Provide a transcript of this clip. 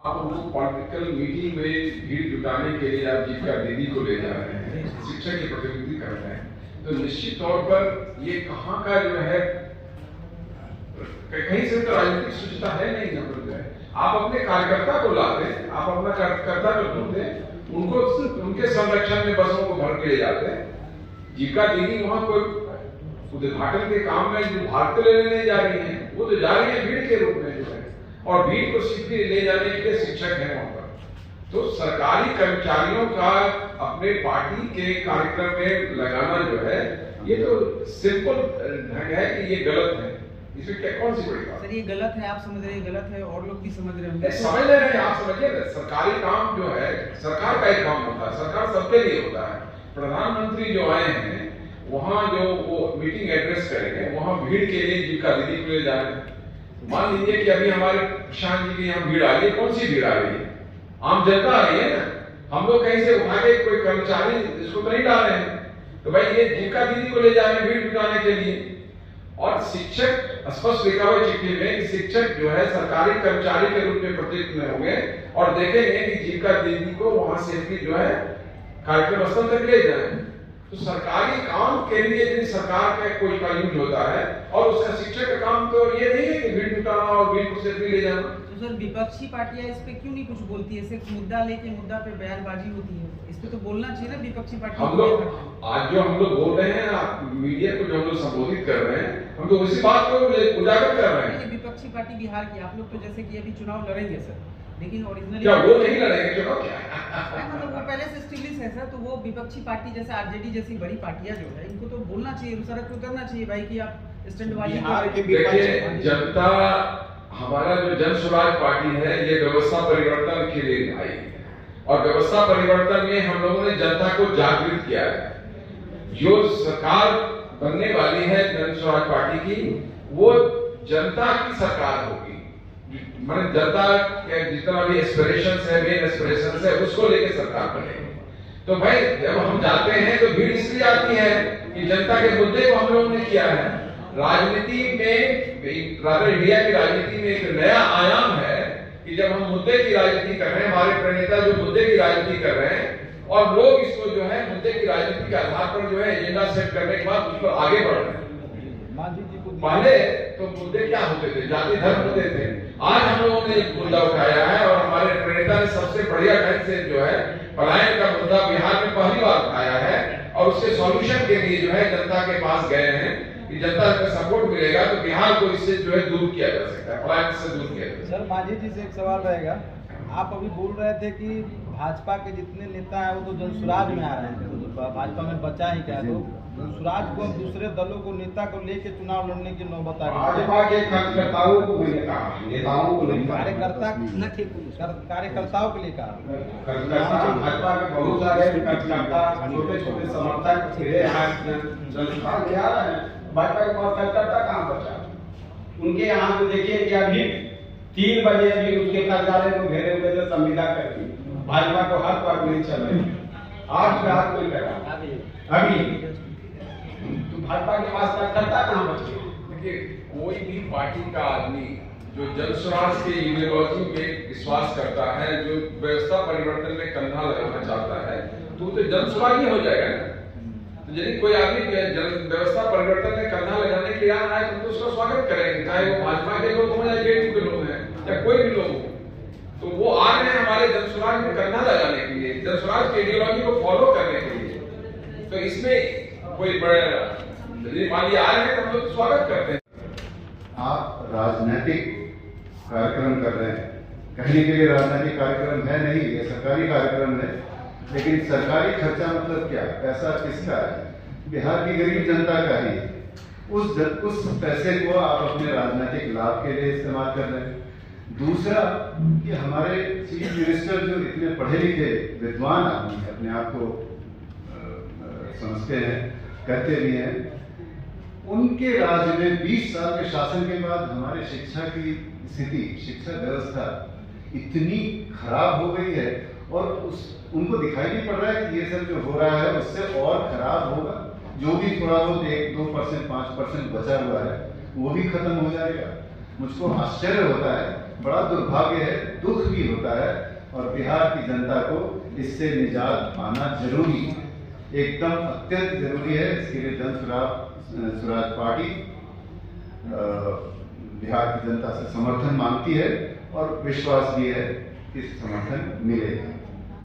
आप लोग political meeting में भीड़ जुटाने के लिए आप जीविका दीदी को ले जा रहे हैं, शिक्षा की प्रतिनिधि कर रहे हैं, तो निश्चित तौर पर ये कहाँ का जो है कहीं से तो राजनीतिक सूचना है नहीं। जो है आप अपने कार्यकर्ता को लाते, आप अपना कार्यकर्ता को ढूंढते, उनको उनके संरक्षण में बसों को भर के ले जाते हैं। जीविका दीदी वहां कोई उद्घाटन के काम में भाग तो लेने नहीं जा रही है, वो तो जा रही है भीड़ के रूप में जो है, और भीड़ को सीधे ले जाने के लिए शिक्षक है वहां पर। तो सरकारी कर्मचारियों का अपने पार्टी के कार्यक्रम में लगाना जो है ये तो सिंपल ढंग है कि ये गलत है। इसमें क्या कौन सी बड़ी बात? सर ये गलत है, आप समझ रहे हैं गलत है, और लोग भी समझ रहे होंगे। समझ ले रहे हैं, आप समझिए ना, सरकारी काम जो है सरकार का ही काम होता है, सरकार सबके लिए होता है। प्रधानमंत्री जो आए हैं वहां जो वो मीटिंग एड्रेस करेंगे, वहां भीड़ के लिए जीविका दीदी को ले जा रहे हैं। मान लीजिए कि अभी हमारे प्रशांत जी की यहाँ भीड़ आ रही है, कौन सी भीड़ आ रही है? आम जनता आ रही है ना, हम लोग कहीं से उठा के कोई कर्मचारी इसको तो नहीं डाल रहे हैं। तो भाई ये जीविका दीदी को ले जा रहे हैं भीड़ जुटाने के लिए। और शिक्षक स्पष्ट लिखा हुआ चिट्ठी में कि शिक्षक जो है सरकारी कर्मचारी के रूप में प्रतीत में होंगे और देखेंगे कि जीविका दीदी को वहां से जो है कार्यक्रम स्थल तक ले जाए। तो सरकारी काम के लिए यदि सरकार का कोई का यूज होता है और उसका शिक्षक का काम तो ये नहीं है कि भीड़ जुटाना और भीड़ को सेल्फी ले जाना। तो सर विपक्षी पार्टियां इस पे क्यों नहीं कुछ बोलती है? सिर्फ मुद्दा लेके मुद्दा पे बयानबाजी होती है, इस पे तो बोलना चाहिए ना विपक्षी पार्टी। हम लोग आज जो हम लोग बोल रहे हैं, मीडिया को जो हम लोग संबोधित कर रहे हैं, हम तो उसी बात को उजागर कर रहे हैं। विपक्षी पार्टी बिहार की, आप लोग तो जैसे कि अभी चुनाव लड़ेंगे सर, लेकिन ओरिजिनली क्या वो नहीं लड़ेंगे चुनाव? क्या मतलब वो पहले से स्टिलिश है सर, तो वो विपक्षी पार्टी जैसे आरजेडी जैसी बड़ी पार्टियां जो है इनको तो बोलना चाहिए, सड़क पे उतरना चाहिए भाई कि आप स्टैंडबाजी। देखिए जनता, हमारा जो जन स्वराज पार्टी है ये व्यवस्था परिवर्तन के लिए आई है, और व्यवस्था परिवर्तन में हम लोगों ने जनता को जागृत किया है। जो सरकार बनने वाली है जन स्वराज पार्टी की, वो जनता की सरकार होगी। मतलब जनता के जितना भी एस्पिरेशंस है, मेन एस्पिरेशंस है, उसको लेके सरकार बनेगी। तो भाई जब हम जाते हैं तो भीड़ इसलिए आती है कि जनता के मुद्दे को हम लोगों ने किया है। राजनीति में, इंडिया की राजनीति में एक नया आयाम है कि जब हम मुद्दे की राजनीति कर रहे हैं, हमारे प्रणेता जो मुद्दे की राजनीति कर रहे हैं और लोग इसको जो है मुद्दे की राजनीति के आधार पर जो है एजेंडा सेट करने के बाद उस पर आगे बढ़ रहे हैं। पहले तो मुद्दे क्या होते थे? जाति धर्म होते थे। आज हम लोगों ने एक मुद्दा उठाया है और हमारे प्रणेता ने सबसे बढ़िया ढंग से जो है पलायन का मुद्दा बिहार में पहली बार उठाया है, और उसके सॉल्यूशन के लिए जो है जनता के पास गए हैं कि जनता का सपोर्ट मिलेगा तो बिहार को इससे जो है दूर किया जा सकता है, पलायन से दूर किया जा सकता है। सर मांझी जी से एक सवाल रहेगा, आप अभी बोल रहे थे कि भाजपा के जितने नेता हैं वो तो जनसुराज में आ रहे हैं, तो भाजपा में बचा ही क्या? तो जनसुराज को दूसरे दलों को नेता को लेके चुनाव लड़ने की नौबत आ गई। भाजपा के कार्यकर्ताओं को मैंने कहा, नेताओं को नहीं, कार्यकर्ताओं के लिए कहा। भाजपा के बहुत सारे कार्यकर्ता, छोटे छोटे समर्थक फिरे जनसुराज में आ रहे हैं। भाजपा के पास कार्यकर्ता कहाँ बचा? उनके यहाँ तो देखिए कि अभी 3 बजे भी उसके कार्यालय को घेरे हुए थे संविदा करके। भाजपा को हर पर नहीं चल रही, आज रात कोई करा अभी तो भाजपा के पास कार्यकर्ता कहाँ बचे? देखिए कोई भी पार्टी का आदमी जो जन स्वराज के इडियोलॉजी में विश्वास करता है, जो व्यवस्था परिवर्तन में कंधा लगाना चाहता है, तो जन स्वराज ही हो जाएगा ना। तो यदि कोई आदमी व्यवस्था परिवर्तन में कंधा लगाने के लिए आ रहा है तो उसका स्वागत करेंगे, चाहे वो भाजपा के लोग हो या जेडीयू के लोग हैं या कोई भी लोग हो। तो वो आ रहे हैं हमारे जन स्वराज में कंधा लगाने के लिए, जन स्वराज की आइडियोलॉजी को फॉलो करने के लिए। तो इसमें कोई बड़े मान लिया आ रहे हैं तो हम लोग स्वागत करते हैं। आप राजनीतिक कार्यक्रम कर रहे हैं, कहने के लिए राजनीतिक कार्यक्रम है नहीं, ये सरकारी कार्यक्रम है, लेकिन सरकारी खर्चा मतलब क्या? पैसा किसका है? बिहार की गरीब जनता का ही। उस पैसे को आप अपने राजनीतिक लाभ के लिए इस्तेमाल कर रहे हैं। दूसरा कि हमारे चीफ मिनिस्टर जो इतने पढ़े लिखे विद्वान आदमी अपने आप को समझते हैं, कहते भी हैं, उनके राज्य में 20 साल के शासन के बाद हमारे शिक्षा की स्थिति, शिक्षा व्यवस्था इतनी खराब हो गई है और उनको दिखाई नहीं पड़ रहा है कि ये सब जो हो रहा है उससे और खराब होगा। जो भी थोड़ा बहुत 1-2%, 5% बचा हुआ है वो भी खत्म हो जाएगा। मुझको आश्चर्य होता है, बड़ा दुर्भाग्य है दुख भी होता है और बिहार की जनता को इससे निजात पाना जरूरी है, एकदम अत्यंत जरूरी है। इसके लिए जन स्वराज पार्टी बिहार की जनता से समर्थन मांगती है और विश्वास भी है कि समर्थन मिलेगा।